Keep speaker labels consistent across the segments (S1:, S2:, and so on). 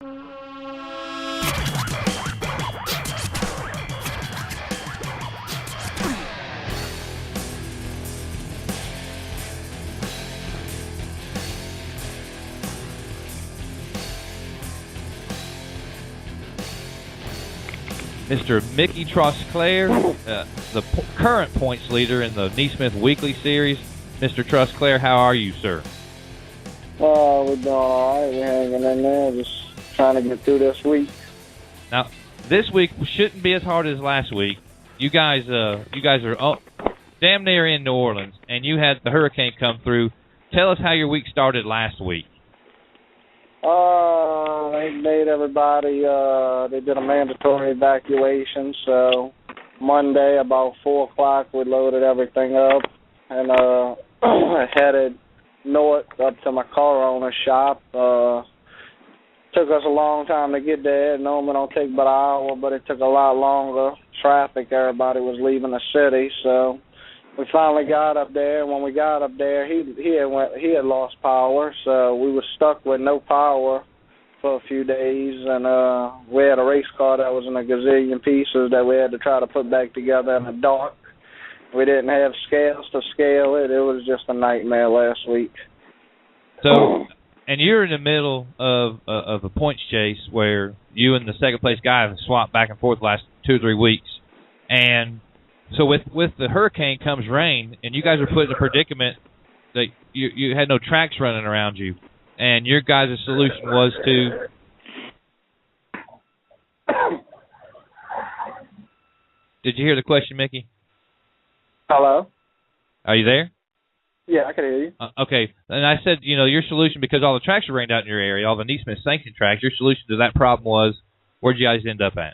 S1: Mr. Mickey Trosclair, the current points leader in the NeSmith Weekly Series. Mr. Trosclair, how are you, sir?
S2: We're doing all right. We're hanging in there, just trying to get through this week.
S1: Now, this week shouldn't be as hard as last week. You guys are damn near in New Orleans, and you had the hurricane come through. Tell us how your week started last week.
S2: They made everybody, they did a mandatory evacuation, so Monday about 4 o'clock we loaded everything up and headed north up to my car owner's shop. Took us a long time to get there. It normally don't take but an hour, but it took a lot longer. Traffic, everybody was leaving the city, so we finally got up there. And when we got up there, he had lost power, so we were stuck with no power for a few days. And we had a race car that was in a gazillion pieces that we had to try to put back together in the dark. We didn't have scales to scale it. It was just a nightmare last week.
S1: So, and you're in the middle of a points chase where you and the second place guy have swapped back and forth the last 2 or 3 weeks. And so with the hurricane comes rain, and you guys are put in a predicament that you had no tracks running around you. And your guys' solution was to... Did you hear the question, Mickey?
S2: Hello?
S1: Are you there?
S2: Yeah, I can hear you.
S1: Okay. And I said, your solution, because all the tracks were rained out in your area, all the NeSmith sanctioned tracks, your solution to that problem was, where'd you guys end up at?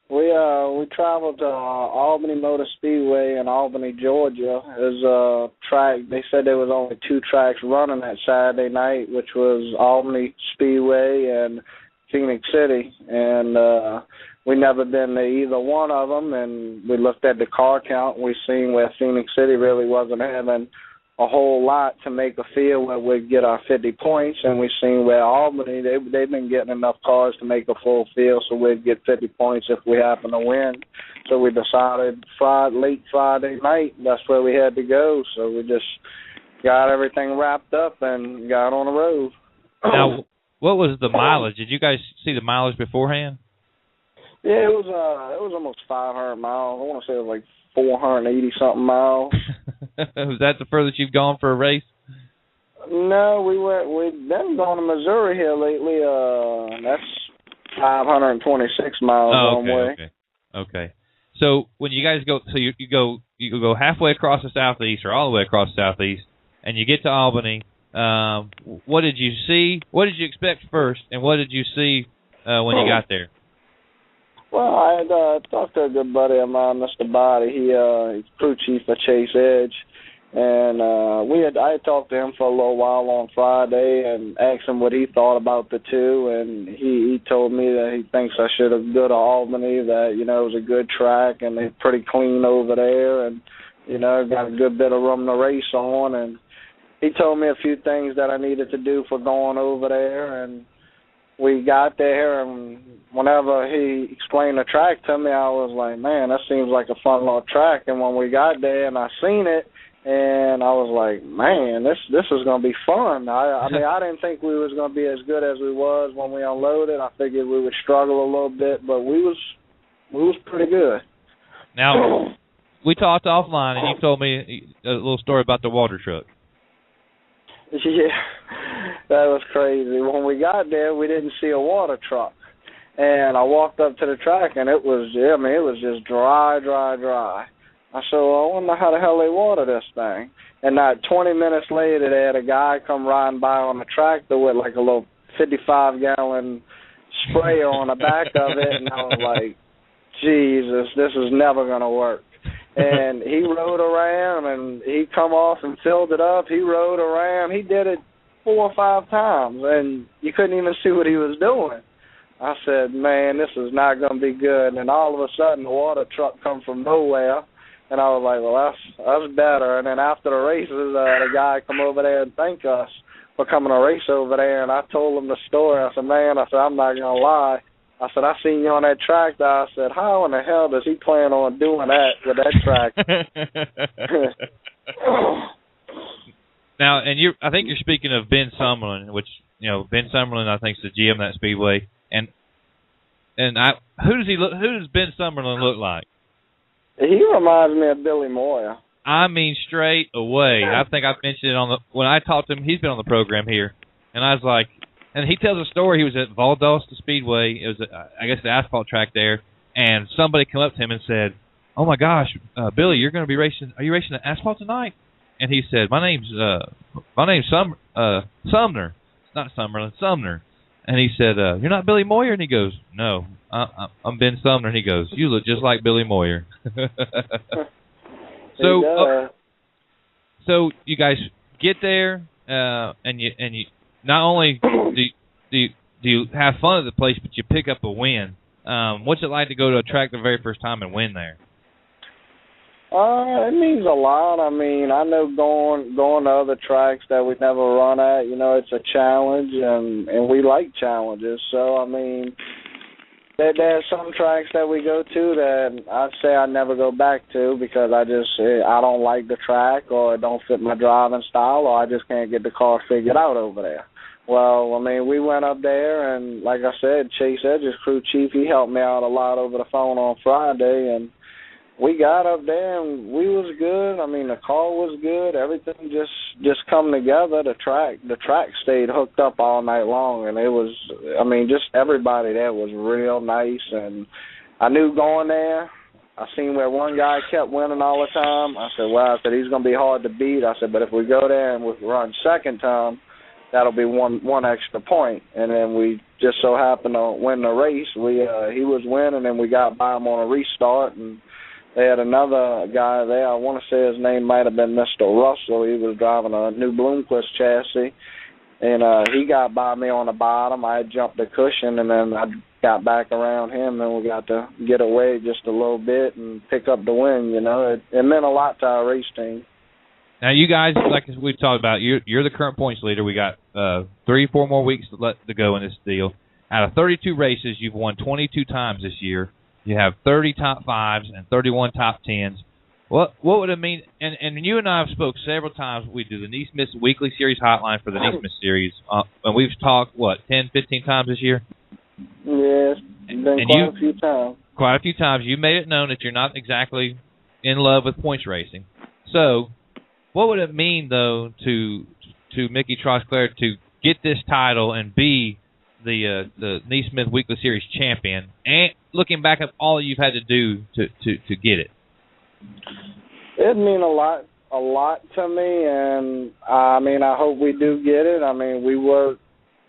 S2: We traveled to Albany Motor Speedway in Albany, Georgia. There's a track. They said there was only 2 tracks running that Saturday night, which was Albany Speedway and Phoenix City. And we never been to either one of them. And we looked at the car count. We seen where Phoenix City really wasn't having a whole lot to make a field where we'd get our 50 points, and we've seen where Albany, they've been getting enough cars to make a full field, so we'd get 50 points if we happen to win. So we decided late Friday night, that's where we had to go, so we just got everything wrapped up and got on the road.
S1: Now, what was the mileage? Did you guys see the mileage beforehand?
S2: Yeah, it was almost 500 miles. I want to say it was like 480-something miles.
S1: Was that the furthest you've gone for a race?
S2: No, we've been going to Missouri here lately. That's 526 miles one way.
S1: Okay. So when you guys go, so you go halfway across the southeast or all the way across the southeast, and you get to Albany. What did you see? What did you expect first, and what did you see when you got there?
S2: Well, I had talked to a good buddy of mine, Mr. Body. He's crew chief of Chase Edge, and I had talked to him for a little while on Friday and asked him what he thought about the two, and he told me that he thinks I should have go to Albany, that, it was a good track, and they're pretty clean over there, and, got a good bit of room to race on, and he told me a few things that I needed to do for going over there, and we got there, and whenever he explained the track to me, I was like, man, that seems like a fun little track. And when we got there and I seen it, and I was like, man, this is going to be fun. I mean, I didn't think we was going to be as good as we was when we unloaded. I figured we would struggle a little bit, but we was pretty good.
S1: Now, we talked offline, and you told me a little story about the water truck.
S2: Yeah, that was crazy. When we got there, we didn't see a water truck. And I walked up to the track, and it was just dry. I said, well, I wonder how the hell they water this thing. And not 20 minutes later, they had a guy come riding by on the tractor with like a little 55-gallon sprayer on the back of it. And I was like, Jesus, this is never going to work. And he rode around, and he come off and filled it up. He rode around. He did it 4 or 5 times, and you couldn't even see what he was doing. I said, man, this is not going to be good. And then all of a sudden, the water truck come from nowhere, and I was like, well, that's better. And then after the races, the guy come over there and thanked us for coming to race over there. And I told him the story. I said, man, I'm not going to lie. I said, I seen you on that track. I said, how in the hell does he plan on doing that with that track?
S1: Now, and I think you're speaking of Ben Summerlin, which, Ben Summerlin, I think, is the GM of that speedway. And who does Ben Summerlin look like?
S2: He reminds me of Billy Moyer.
S1: I mean, straight away. I think I mentioned it when I talked to him. He's been on the program here, and I was like, and he tells a story. He was at Valdosta Speedway. It was, I guess, the asphalt track there, and somebody came up to him and said, "Oh my gosh, Billy, you're going to be racing? Are you racing the asphalt tonight?" And he said, "My name's Sumner, not Summerlin, Sumner." And he said, "You're not Billy Moyer?" And he goes, "No, I'm Ben Sumner." And he goes, "You look just like Billy Moyer." So you guys get there, and you not only do you have fun at the place, but you pick up a win. What's it like to go to a track the very first time and win there?
S2: It means a lot. I mean, I know going to other tracks that we never run at, it's a challenge, and we like challenges. So, I mean, there's some tracks that we go to that I'd say I never go back to because I don't like the track, or it don't fit my driving style, or I just can't get the car figured out over there. Well, I mean, we went up there, and like I said, Chase Edge's crew chief, he helped me out a lot over the phone on Friday, and we got up there and we was good. I mean, the car was good. Everything just come together. The track stayed hooked up all night long, and it was, I mean, just everybody there was real nice. And I knew going there, I seen where one guy kept winning all the time. I said, well, he's going to be hard to beat. I said, but if we go there and we run second time, that'll be one extra point. And then we just so happened to win the race. He was winning, and we got by him on a restart, and they had another guy there. I want to say his name might have been Mr. Russell. He was driving a new Bloomquist chassis, and he got by me on the bottom. I jumped the cushion, and then I got back around him, and we got to get away just a little bit and pick up the win. It meant a lot to our race team.
S1: Now, you guys, like we've talked about, you're the current points leader. We got 3-4 more weeks to go in this deal. Out of 32 races, you've won 22 times this year. You have 30 top 5s and 31 top 10s. What would it mean? And you and I have spoke several times. We do the NeSmith Weekly Series Hotline for the NeSmith Series. And we've talked, 10, 15 times this year?
S2: Yes, a few times.
S1: Quite a few times. You made it known that you're not exactly in love with points racing. So what would it mean, though, to Mickey Trosclair to get this title and be the NeSmith Weekly Series champion, and looking back at all you've had to do to get it?
S2: It mean a lot to me, and I mean, I hope we do get it. I mean, we worked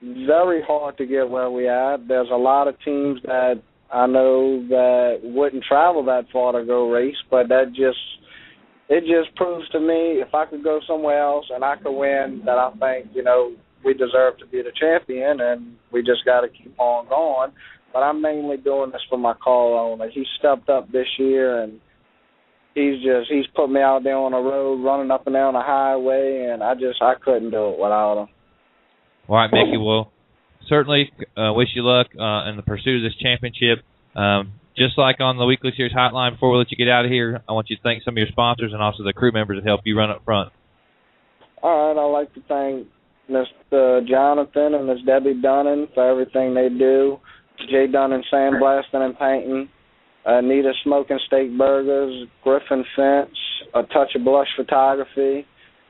S2: very hard to get where we at. There's a lot of teams that I know that wouldn't travel that far to go race, but it just proves to me if I could go somewhere else and I could win, that I think, we deserve to be the champion, and we just got to keep on going. But I'm mainly doing this for my car owner. He stepped up this year, and he's put me out there on the road, running up and down the highway, and I couldn't do it without him.
S1: All right, Mickey. Well, certainly wish you luck in the pursuit of this championship. Just like on the Weekly Series Hotline, before we let you get out of here, I want you to thank some of your sponsors and also the crew members that help you run up front. All
S2: right, I'd like to thank Mr. Jonathan and Miss Debbie Dunnan for everything they do. Jay Dunnan Sandblasting and Painting, Anita Smoking Steak Burgers, Griffin Fence, A Touch of Blush Photography,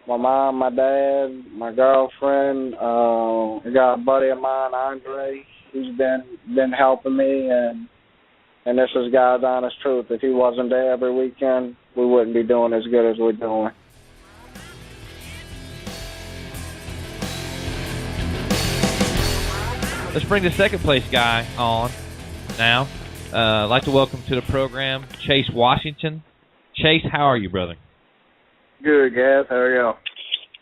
S2: my mom, my dad, my girlfriend. I got a buddy of mine, Andre, who's been helping me, and this is God's honest truth. If he wasn't there every weekend, we wouldn't be doing as good as we're doing.
S1: Let's bring the second place guy on now. I'd like to welcome to the program Chase Washington. Chase, how are you, brother?
S2: Good, Gav. How are you?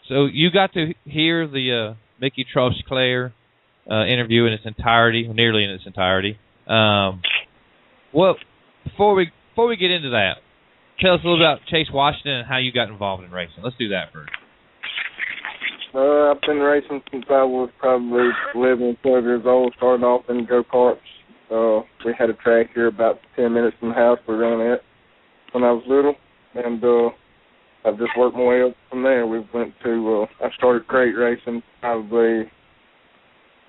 S1: So you got to hear the Mickey Trosclair interview in its entirety, nearly in its entirety. Well, before we get into that, tell us a little about Chase Washington and how you got involved in racing. Let's do that first.
S3: I've been racing since I was probably 11, 12 years old, starting off in go-karts. We had a track here about 10 minutes from the house we ran at when I was little, and I've just worked my way up from there. We went to, I started crate racing probably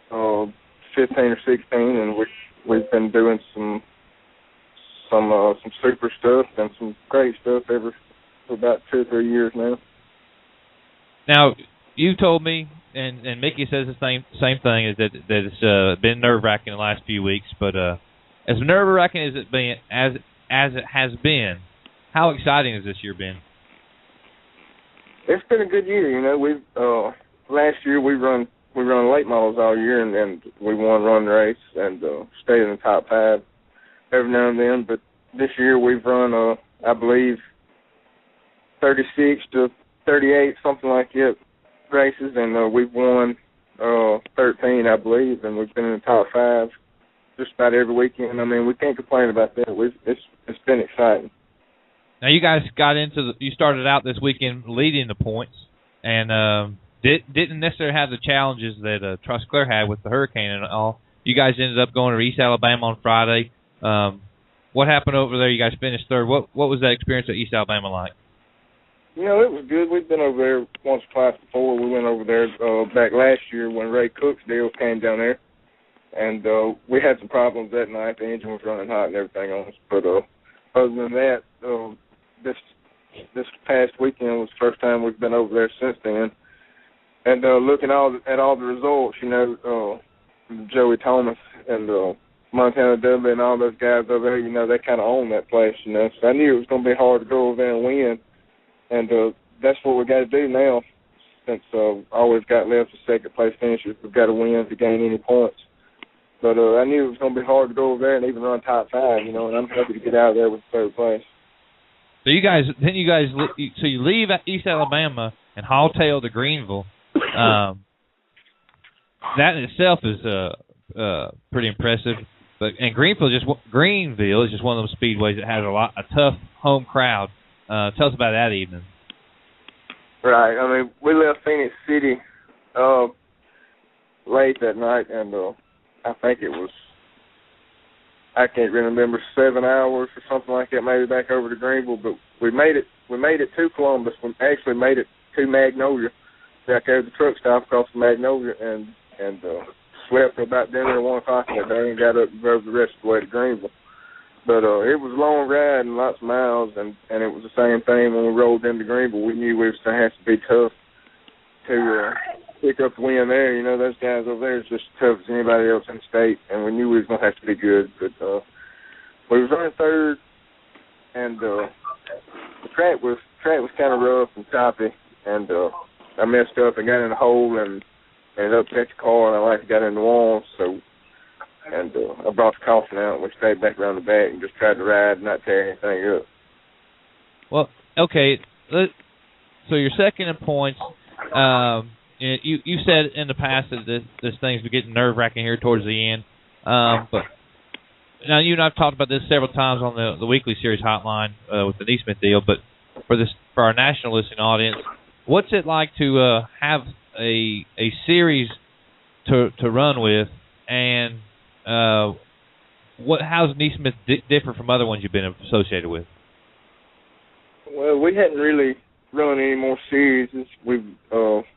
S3: 15 or 16, and we've been doing some super stuff and some great stuff for about 2 or 3 years now.
S1: Now, you told me, and Mickey says the same thing, is that it's been nerve-wracking the last few weeks. But as nerve-wracking as it has been, how exciting has this year been?
S3: It's been a good year. You know, we've last year we run late models all year, and we won run race and stayed in the top 5 every now and then. But this year we've run, I believe, 36 to 38, something like that, races, and we've won 13, I believe, and we've been in the top 5 just about every weekend. I mean, we can't complain about that. It's been exciting.
S1: Now, you guys you started out this weekend leading the points, and didn't necessarily have the challenges that Trosclair had with the hurricane and all. You guys ended up going to East Alabama on Friday. What happened over there? You guys finished third. What was that experience at East Alabama like?
S3: You know, it was good. We've been over there once or twice before. We went over there back last year when Ray Cook's deal came down there. And we had some problems that night. The engine was running hot and everything on us. But other than that, this past weekend was the first time we've been over there since then. And looking at all the results, you know, Joey Thomas and Montana Dudley and all those guys over there, you know, they kind of own that place, you know. So I knew it was going to be hard to go over there and win. And that's what we got to do now, since all we've got left is second place finishes. We've got to win to gain any points. But I knew it was going to be hard to go over there and even run top 5, you know, and I'm happy to get out of there with third place.
S1: So you leave East Alabama and haul-tail to Greenville. That in itself is pretty impressive. And Greenville is just one of those speedways that has a tough home crowd. Tell us about that evening.
S3: Right. I mean, we left Phoenix City late that night, and I think it was, I can't really remember, 7 hours or something like that, maybe back over to Greenville. But we made it to Columbus. We actually made it to Magnolia. Back there at the truck stop across from Magnolia, and slept for about dinner at 1 o'clock that day and got up and drove the rest of the way to Greenville. But it was a long ride and lots of miles, and it was the same thing when we rolled into Greenville. We knew we was going to have to be tough to pick up the win there. You know, those guys over there is just as tough as anybody else in the state, and we knew we was going to have to be good. But we was running third, and the track was kind of rough and choppy, and I messed up and got in a hole and ended up catching a car, and I got in the wall, so. And I brought the caution out, and we stayed back around the back and just tried to ride and not tear anything up.
S1: Well, okay. So you're second in points. You said in the past that this thing's been getting nerve-wracking here towards the end. But now you and I've talked about this several times on the weekly series hotline with the NeSmith deal. But for our national listening audience, what's it like to have a series to run with, and how's NeSmith different from other ones you've been associated with?
S3: Well, we hadn't really run any more series. We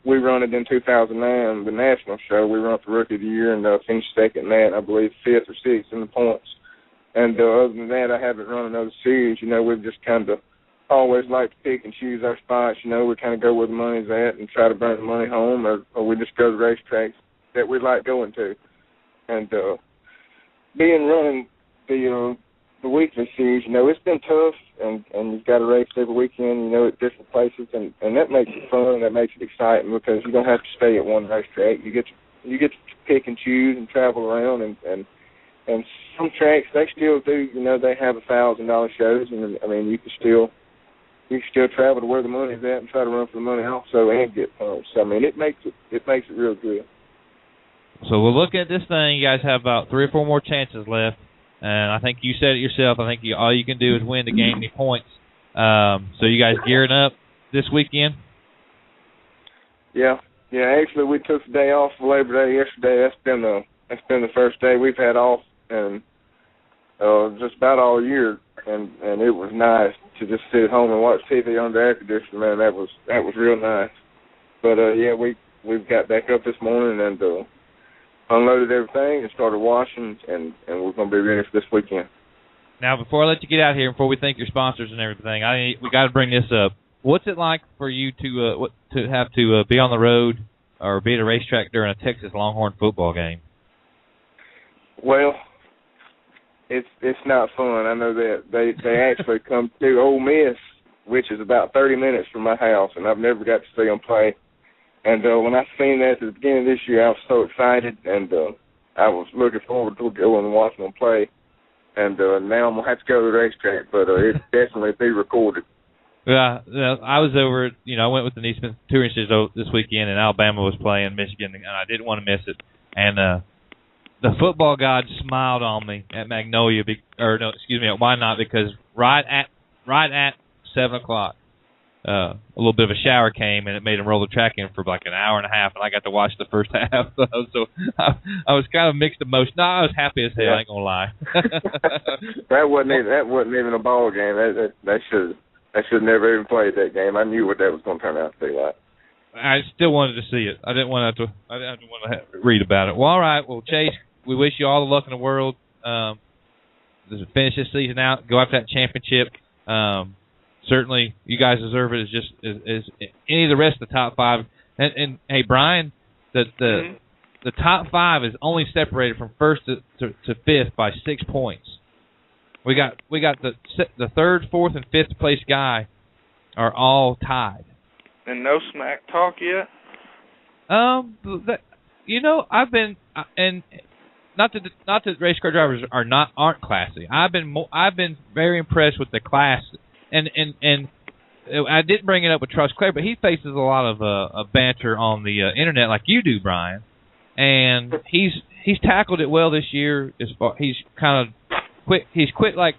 S3: run it in 2009, the national show. We run for Rookie of the Year and finished second in that, I believe 5th or 6th in the points. And other than that, I haven't run another series. You know, we've just kind of always like to pick and choose our spots. You know, we kind of go where the money's at and try to bring the money home, or we just go to racetracks that we like going to. And being running the weekly series, you know, it's been tough, and you've got to race every weekend, you know, at different places, and that makes it fun, that makes it exciting, because you don't have to stay at one racetrack. You get to pick and choose and travel around, and some tracks, they still do, you know, they have $1,000 shows, and I mean, you can still travel to where the money's at and try to run for the money also and get pumped. So I mean, it makes it real good.
S1: So we're looking at this thing. You guys have about 3 or 4 more chances left, and I think you said it yourself. I think all you can do is win to gain any points. So you guys gearing up this weekend?
S3: Yeah, Yeah, actually, we took the day off for Labor Day yesterday. That's been the first day we've had off, and just about all year, and it was nice to just sit at home and watch TV on the air conditioner. Man, that was real nice. But yeah, we've got back up this morning and unloaded everything and started washing, and we're gonna be ready for this weekend.
S1: Now, before I let you get out here, before we thank your sponsors and everything, we got to bring this up. What's it like for you to have to be on the road or be at a racetrack during a Texas Longhorn football game?
S3: Well, it's not fun. I know that they actually come to Ole Miss, which is about 30 minutes from my house, and I've never got to see them play. And when I seen that at the beginning of this year, I was so excited, and I was looking forward to going and watching them play. And now I'm gonna have to go to the racetrack, but it definitely be recorded.
S1: Yeah, I was over. I went with the NeSmith Touring Series this weekend, and Alabama was playing Michigan, and I didn't want to miss it. And the football god smiled on me at Magnolia, at Why Not, because right at 7 o'clock, a little bit of a shower came, and it made him roll the track in for like an hour and a half, and I got to watch the first half. So I was kind of mixed emotions. No, I was happy as hell. I ain't gonna lie.
S3: That wasn't even a ball game. They should have never even played that game. I knew what that was going to turn out to be like.
S1: I still wanted to see it. I didn't want to read about it. Well, all right. Well, Chase, we wish you all the luck in the world. Finish this season out. Go after that championship. Certainly, you guys deserve it as any of the rest of the top five. And hey, Brian, the top five is only separated from first to fifth by 6 points. We got the third, fourth, and fifth place guy are all tied.
S4: And no smack talk yet?
S1: I've been and not that race car drivers aren't classy. I've been very impressed with the class, and I didn't bring it up with Trosclair, but he faces a lot of banter on the internet like you do, Brian, and he's tackled it well this year. He's kind of He's quit like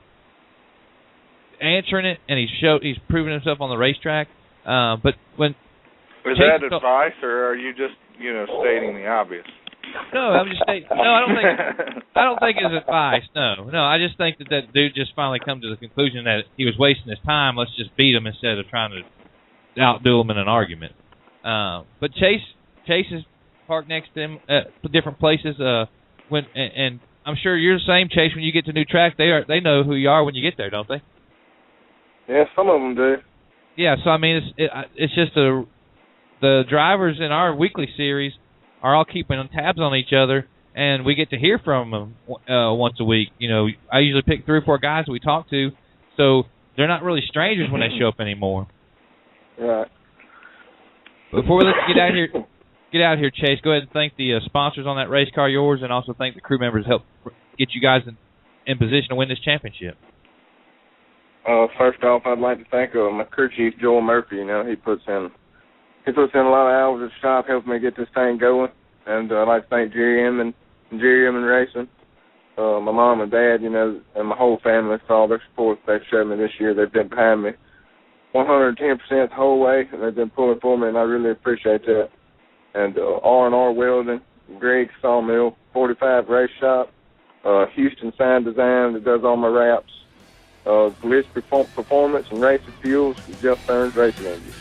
S1: answering it, and he's proven himself on the racetrack. But when
S4: is that advice, or are you just stating the obvious?
S1: No, I'm just stating. No, I don't think it's advice. No, I just think that dude just finally come to the conclusion that he was wasting his time. Let's just beat him instead of trying to outdo him in an argument. But Chase is parked next to him at different places. And I'm sure you're the same, Chase. When you get to new track, they know who you are when you get there, don't they?
S3: Yeah, some of them do.
S1: Yeah, so I mean, it's just the drivers in our weekly series are all keeping tabs on each other, and we get to hear from them once a week. I usually pick 3 or 4 guys that we talk to, so they're not really strangers when they show up anymore.
S3: Right.
S1: Before we let you get out here, Chase, go ahead and thank the sponsors on that race car, yours, and also thank the crew members that helped get you guys in position to win this championship.
S3: First off, I'd like to thank my crew chief, Joel Murphy. He puts in a lot of hours at the shop helping me get this thing going. And I'd like to thank Jerry M. and Racing, my mom and dad, and my whole family for all their support they've shown me this year. They've been behind me 110% the whole way, and they've been pulling for me, and I really appreciate that. And R&R Welding, Greg Sawmill, 45 Race Shop, Houston Sign Design that does all my wraps, Glitch Performance and Racing Fuels, Jeff Burns Racing Engines.